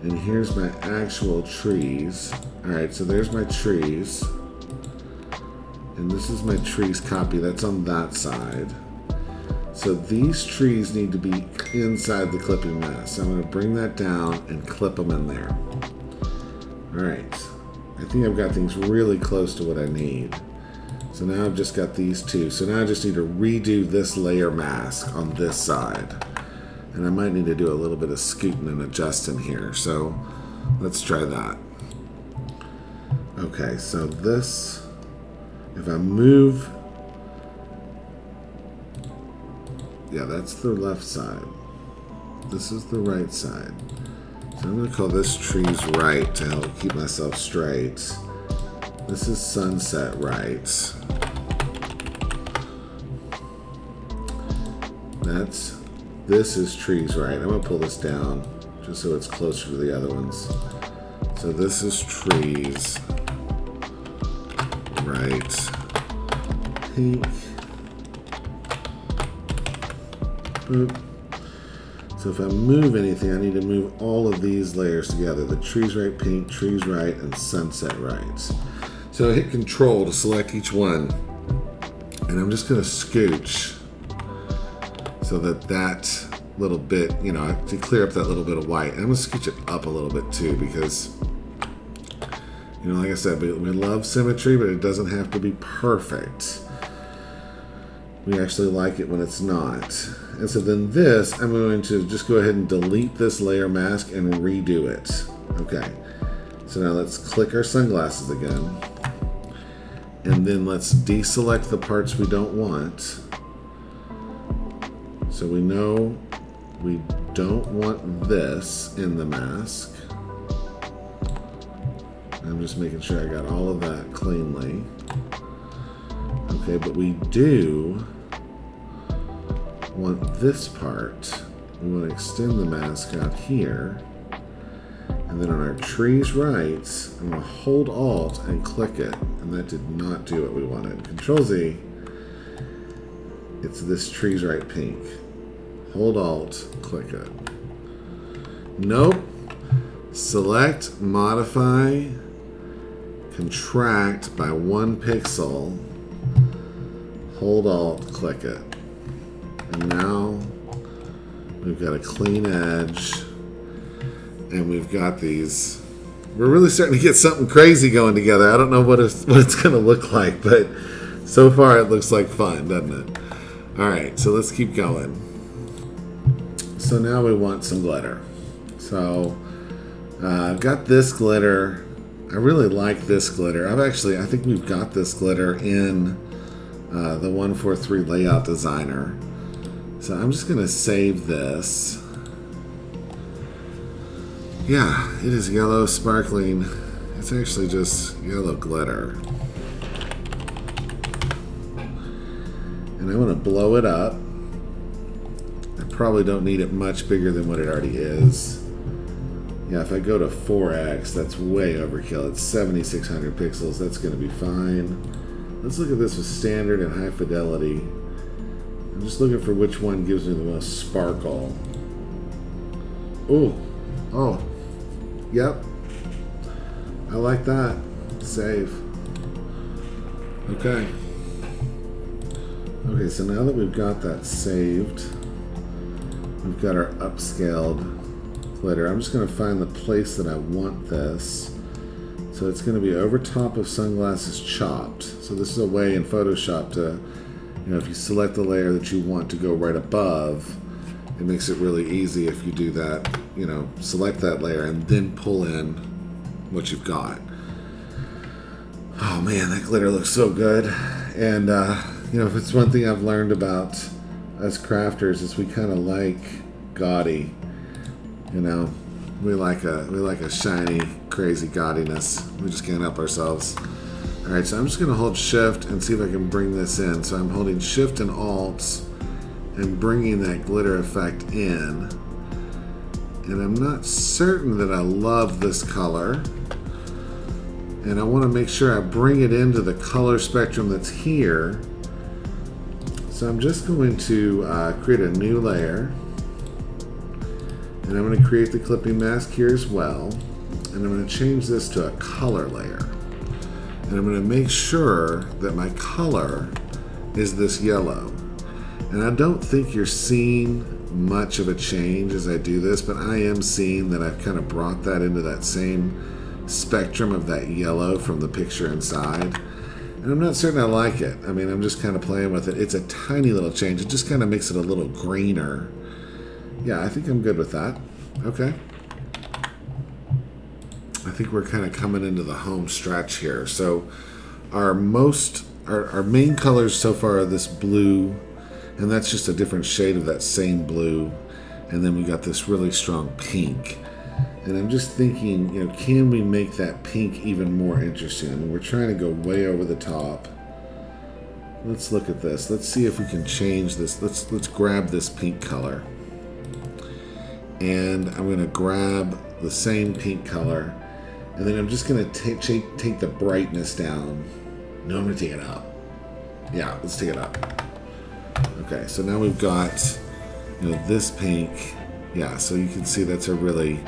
And here's my actual trees. Alright, so there's my trees. And this is my trees copy. That's on that side. So these trees need to be inside the clipping mask. So I'm going to bring that down and clip them in there. Alright. I think I've got things really close to what I need. So now I've just got these two. So now I just need to redo this layer mask on this side. And I might need to do a little bit of scooting and adjusting here. So let's try that. Okay, so this, if I move, yeah, that's the left side. This is the right side. So I'm going to call this trees right to help keep myself straight. This is sunset right. This is trees right. I'm going to pull this down just so it's closer to the other ones. So this is trees right. Pink. Boop. So if I move anything, I need to move all of these layers together. The trees right, pink, trees right, and sunset right. So I hit Control to select each one. And I'm just going to scooch so that little bit, you know, to clear up that little bit of white. I'm going to scooch it up a little bit too because, you know, like I said, we love symmetry, but it doesn't have to be perfect. We actually like it when it's not. And so then this, I'm going to just go ahead and delete this layer mask and redo it. Okay. So now let's click our sunglasses again. And then let's deselect the parts we don't want. So we know we don't want this in the mask. I'm just making sure I got all of that cleanly. Okay, but we do want this part. We want to extend the mask out here. And then on our trees right, I'm going to hold Alt and click it. And that did not do what we wanted. Control Z. It's this trees right pink. Hold Alt, click it. Nope. Select, modify, contract by 1 pixel. Hold Alt, click it. And now we've got a clean edge. And we've got these. We're really starting to get something crazy going together. I don't know what it's going to look like, but so far it looks like fun, doesn't it? All right, so let's keep going. So now we want some glitter. So I've got this glitter. I really like this glitter. I think we've got this glitter in the 143 Layout Designer. So I'm just going to save this. Yeah, it is yellow, sparkling. It's actually just yellow glitter. And I want to blow it up. I probably don't need it much bigger than what it already is. Yeah, if I go to 4x, that's way overkill. It's 7,600 pixels. That's going to be fine. Let's look at this with standard and high fidelity. I'm just looking for which one gives me the most sparkle. Ooh. Oh. Yep. I like that. Save. Okay. Okay, so now that we've got that saved, we've got our upscaled glitter. I'm just going to find the place that I want this. So it's going to be over top of sunglasses chopped. So this is a way in Photoshop to, you know, if you select the layer that you want to go right above, it makes it really easy if you do that, you know, select that layer and then pull in what you've got. Oh man, that glitter looks so good. And, you know, if it's one thing I've learned about us crafters is we kind of like gaudy, you know. We like a shiny, crazy gaudiness. We just can't help ourselves. All right, so I'm just going to hold Shift and see if I can bring this in. So I'm holding Shift and Alt and bringing that glitter effect in. And I'm not certain that I love this color. And I want to make sure I bring it into the color spectrum that's here. So I'm just going to create a new layer. And I'm going to create the clipping mask here as well. And I'm going to change this to a color layer. And I'm going to make sure that my color is this yellow. And I don't think you're seeing much of a change as I do this, but I am seeing that I've kind of brought that into that same spectrum of that yellow from the picture inside. And I'm not certain I like it. I mean, I'm just kind of playing with it. It's a tiny little change. It just kind of makes it a little greener. Yeah, I think I'm good with that. Okay. I think we're kind of coming into the home stretch here. So our main colors so far are this blue, and that's just a different shade of that same blue. And then we got this really strong pink. And I'm just thinking, you know, can we make that pink even more interesting? I mean, we're trying to go way over the top. Let's look at this. Let's see if we can change this. Let's grab this pink color. And I'm going to grab the same pink color. And then I'm just going to take the brightness down. No, I'm going to take it up. Yeah, let's take it up. Okay, so now we've got, you know, this pink. Yeah, so you can see that's a really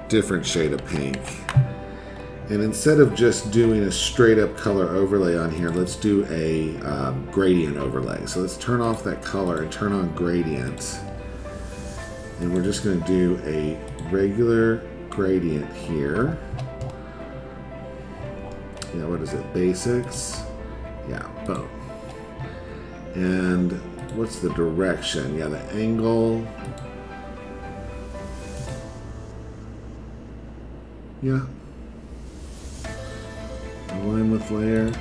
different shade of pink. And instead of just doing a straight up color overlay on here, let's do a gradient overlay. So let's turn off that color and turn on gradient. And we're just going to do a regular gradient here. Yeah, what is it? Basics? Yeah, boom. And what's the direction? Yeah, the angle. Yeah. Align with layer.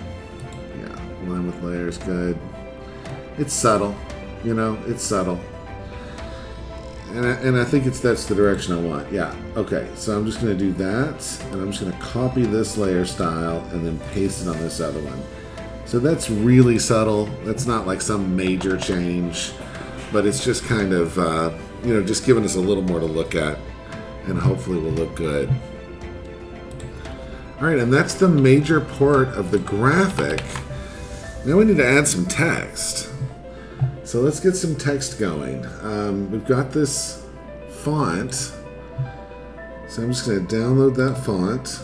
Yeah, align with layer is good. It's subtle, you know, it's subtle. And I think that's the direction I want. Yeah, okay, so I'm just gonna do that, and I'm just gonna copy this layer style and then paste it on this other one. So that's really subtle. That's not like some major change, but it's just kind of, you know, just giving us a little more to look at, and hopefully will look good. All right, and that's the major part of the graphic. Now we need to add some text. So let's get some text going. We've got this font. So I'm just going to download that font.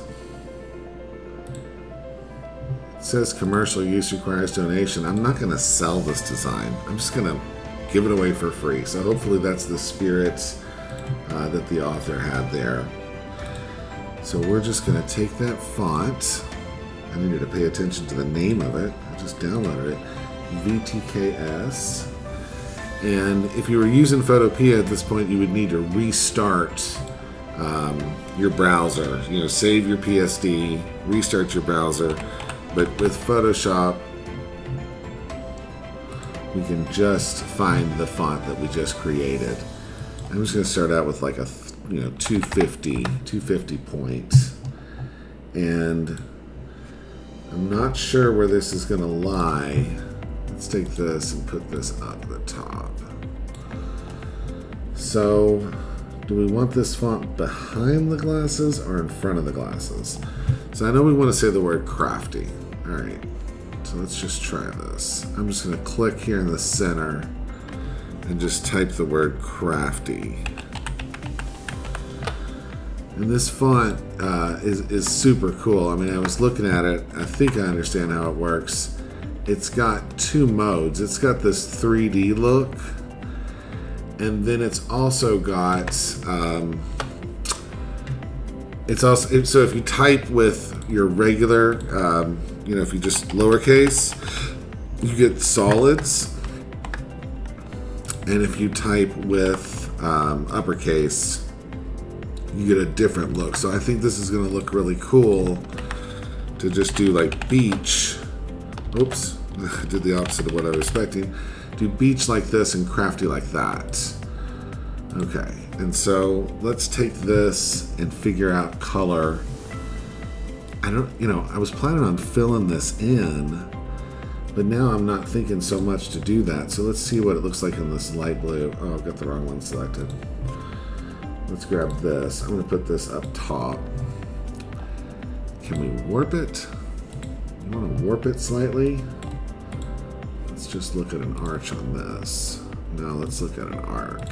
It says commercial use requires donation. I'm not going to sell this design. I'm just going to give it away for free. So hopefully that's the spirit that the author had there. So we're just going to take that font. I needed to pay attention to the name of it. I just downloaded it. VTKS. And if you were using Photopea at this point, you would need to restart your browser. You know, save your PSD, restart your browser. But with Photoshop, we can just find the font that we just created. I'm just going to start out with like a 250 point, and I'm not sure where this is going to lie. Let's take this and put this up at the top. So, do we want this font behind the glasses or in front of the glasses? So I know we want to say the word Crafty. All right, so let's just try this. I'm just going to click here in the center and just type the word Crafty. And this font is super cool. I mean, I was looking at it. I think I understand how it works. It's got two modes. It's got this 3D look, and then it's also got so if you type with your regular, you know, if you just lowercase, you get solids, and if you type with uppercase, you get a different look. So I think this is going to look really cool to just do like beach. Oops, I did the opposite of what I was expecting. Do beach like this and Crafty like that. Okay, and so let's take this and figure out color. I was planning on filling this in, but now I'm not thinking so much to do that. So let's see what it looks like in this light blue. Oh, I've got the wrong one selected. Let's grab this. I'm going to put this up top. Can we warp it? You want to warp it slightly? Let's just look at an arch on this. Now let's look at an arc.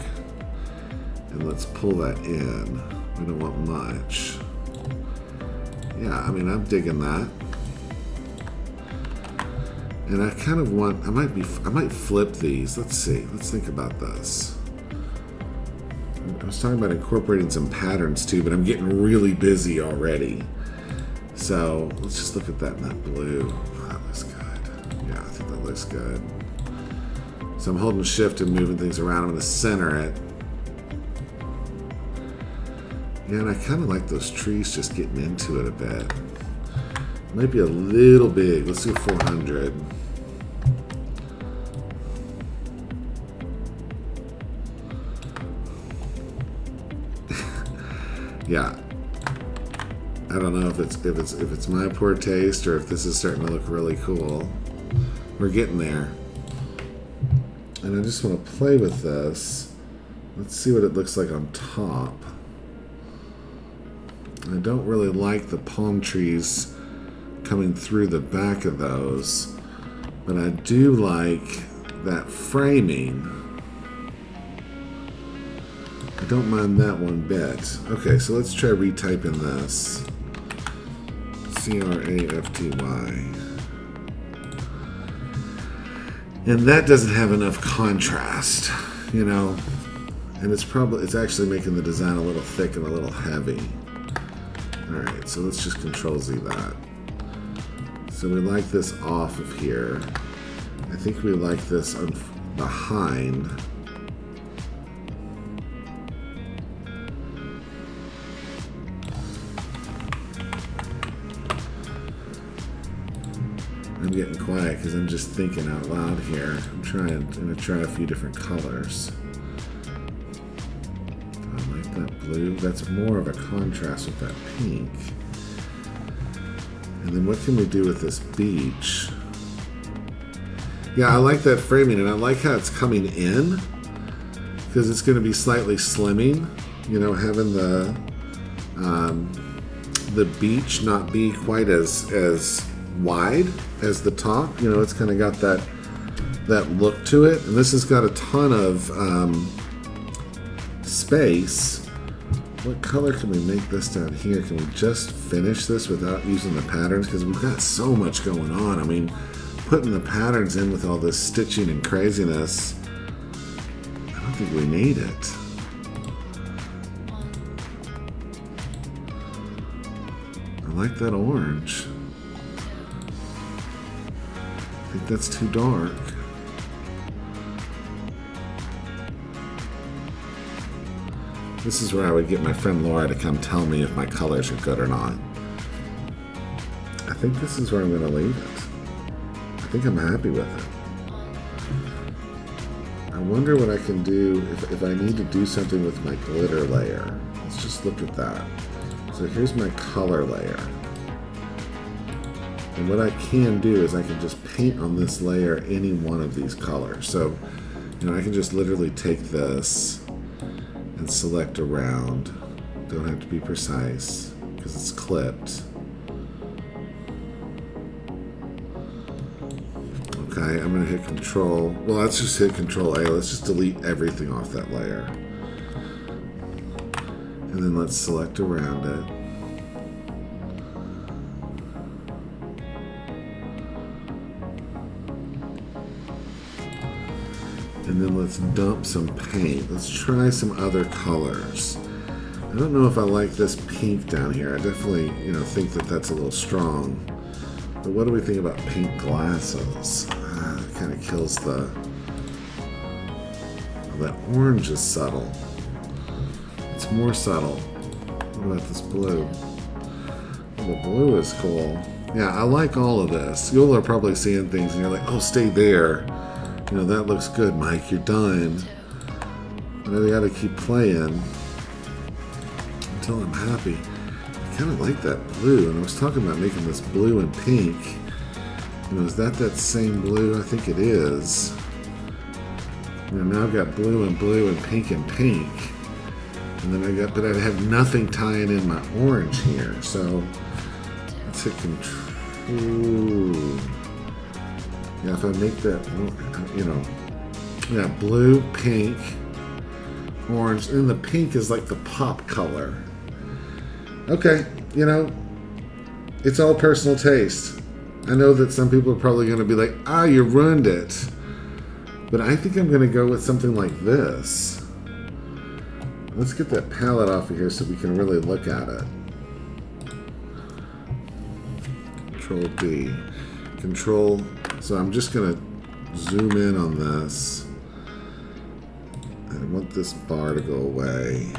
And let's pull that in. We don't want much. Yeah, I mean, I'm digging that. And I kind of want, I might flip these. Let's see. Let's think about this. I was talking about incorporating some patterns too, but I'm getting really busy already. So let's just look at that in that blue. Oh, that looks good. Yeah, I think that looks good. So I'm holding shift and moving things around. I'm going to center it. Yeah, and I kind of like those trees just getting into it a bit. Might be a little big. Let's do 400. Yeah, I don't know if it's my poor taste or if this is starting to look really cool. We're getting there, and I just want to play with this. Let's see what it looks like on top. I don't really like the palm trees coming through the back of those, but I do like that framing. I don't mind that one bit. Okay, so let's try retyping this. C-R-A-F-T-Y. And that doesn't have enough contrast, you know. And it's actually making the design a little thick and a little heavy. Alright, so let's just Control Z that. So we like this off of here. I think we like this behind. I'm getting quiet because I'm just thinking out loud here. I'm gonna try a few different colors. I like that blue. That's more of a contrast with that pink. And then what can we do with this beach? Yeah, I like that framing, and I like how it's coming in because it's going to be slightly slimming. You know, having the beach not be quite as wide as the top. You know, it's kind of got that look to it, and this has got a ton of space. What color can we make this down here? Can we just finish this without using the patterns? Because we've got so much going on. I mean, putting the patterns in with all this stitching and craziness, I don't think we need it. I like that orange. I think that's too dark. This is where I would get my friend Laura to come tell me if my colors are good or not. I think this is where I'm going to leave it. I think I'm happy with it. I wonder what I can do if I need to do something with my glitter layer. Let's just look at that. So here's my color layer. And what I can do is I can just paint on this layer any one of these colors. So, you know, I can just literally take this and select around. Don't have to be precise because it's clipped. Okay, I'm gonna hit Control. Well, let's just hit Control A. Let's just delete everything off that layer. And then let's select around it. And then let's dump some paint. Let's try some other colors. I don't know if I like this pink down here. I definitely, you know, think that that's a little strong. But what do we think about pink glasses? It kind of kills the... Oh, that orange is subtle. It's more subtle. What about this blue? Oh, the blue is cool. Yeah, I like all of this. You all are probably seeing things and you're like, oh, stay there. You know, that looks good, Mike. You're done. But I gotta keep playing until I'm happy. I kind of like that blue, and I was talking about making this blue and pink. You know, is that same blue? I think it is. You know, now I've got blue and pink and pink. And then but I have nothing tying in my orange here. So let's hit Control. Yeah, if I make that, you know, yeah, blue, pink, orange, and the pink is like the pop color. Okay, you know, it's all personal taste. I know that some people are probably going to be like, ah, you ruined it. But I think I'm going to go with something like this. Let's get that palette off of here so we can really look at it. Control D. Control... So I'm just going to zoom in on this. I want this bar to go away.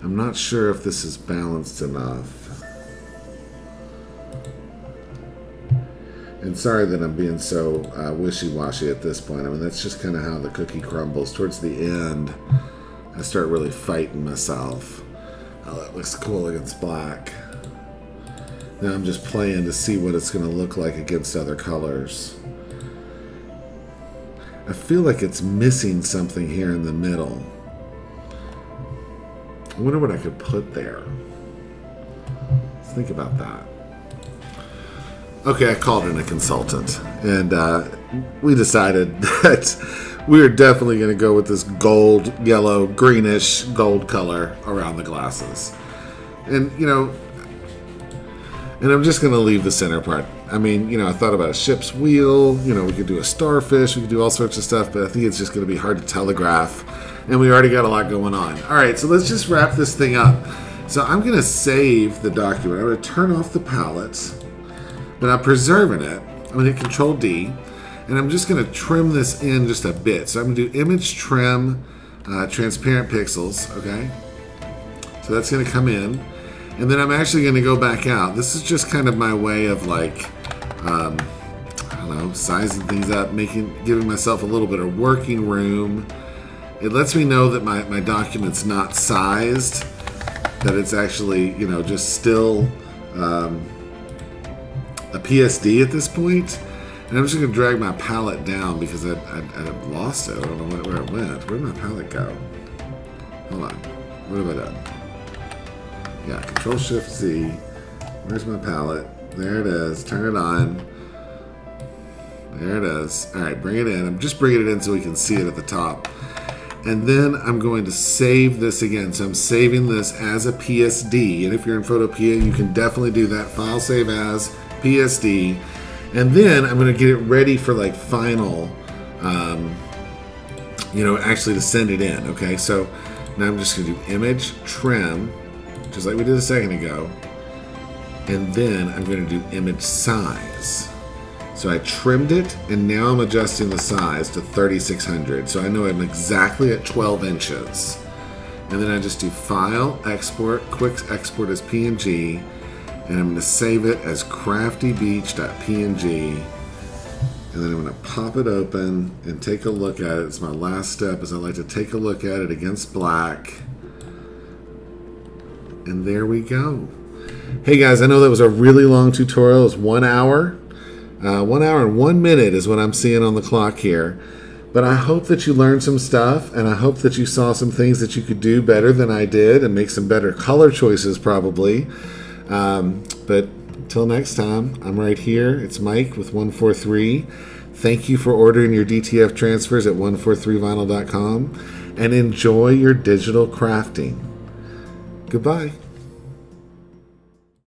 I'm not sure if this is balanced enough. And sorry that I'm being so wishy-washy at this point. I mean, that's just kind of how the cookie crumbles. Towards the end, I start really fighting myself. Oh, that looks cool against black. Now I'm just playing to see what it's going to look like against other colors. I feel like it's missing something here in the middle. I wonder what I could put there. Let's think about that. Okay, I called in a consultant, and we decided that we are definitely going to go with this gold, yellow, greenish gold color around the glasses. And, you know, and I'm just going to leave the center part I mean, you know, I thought about a ship's wheel. You know, we could do a starfish. We could do all sorts of stuff, but I think it's just going to be hard to telegraph. And we already got a lot going on. All right, so let's just wrap this thing up. So I'm going to save the document. I'm going to turn off the palettes, but I'm preserving it. I'm going to hit Control D, and I'm just going to trim this in just a bit. So I'm going to do Image Trim, Transparent Pixels, okay? So that's going to come in. And then I'm actually going to go back out. This is just kind of my way of like, I don't know, sizing things up, giving myself a little bit of working room. It lets me know that my document's not sized, that it's actually, you know, just still a PSD at this point. And I'm just going to drag my palette down because I lost it. I don't know where it went. Where did my palette go? Hold on. What have I done? Yeah, Control-Shift-Z. Where's my palette? There it is. Turn it on. There it is. All right, bring it in. I'm just bringing it in so we can see it at the top. And then I'm going to save this again. So I'm saving this as a PSD. And if you're in Photopea, you can definitely do that. File save as PSD. And then I'm going to get it ready for like final, you know, actually to send it in. Okay, so now I'm just going to do Image Trim, just like we did a second ago. And then I'm going to do Image Size. So I trimmed it, and now I'm adjusting the size to 3600. So I know I'm exactly at 12 inches. And then I just do File, Export, Quick Export as PNG, and I'm going to save it as craftybeach.png. And then I'm going to pop it open and take a look at it. It's my last step, is I like to take a look at it against black. And there we go. Hey guys, I know that was a really long tutorial. It was 1 hour. 1 hour and 1 minute is what I'm seeing on the clock here. But I hope that you learned some stuff, and I hope that you saw some things that you could do better than I did and make some better color choices probably. But until next time, I'm right here. It's Mike with 143. Thank you for ordering your DTF transfers at 143vinyl.com, and enjoy your digital crafting. Goodbye.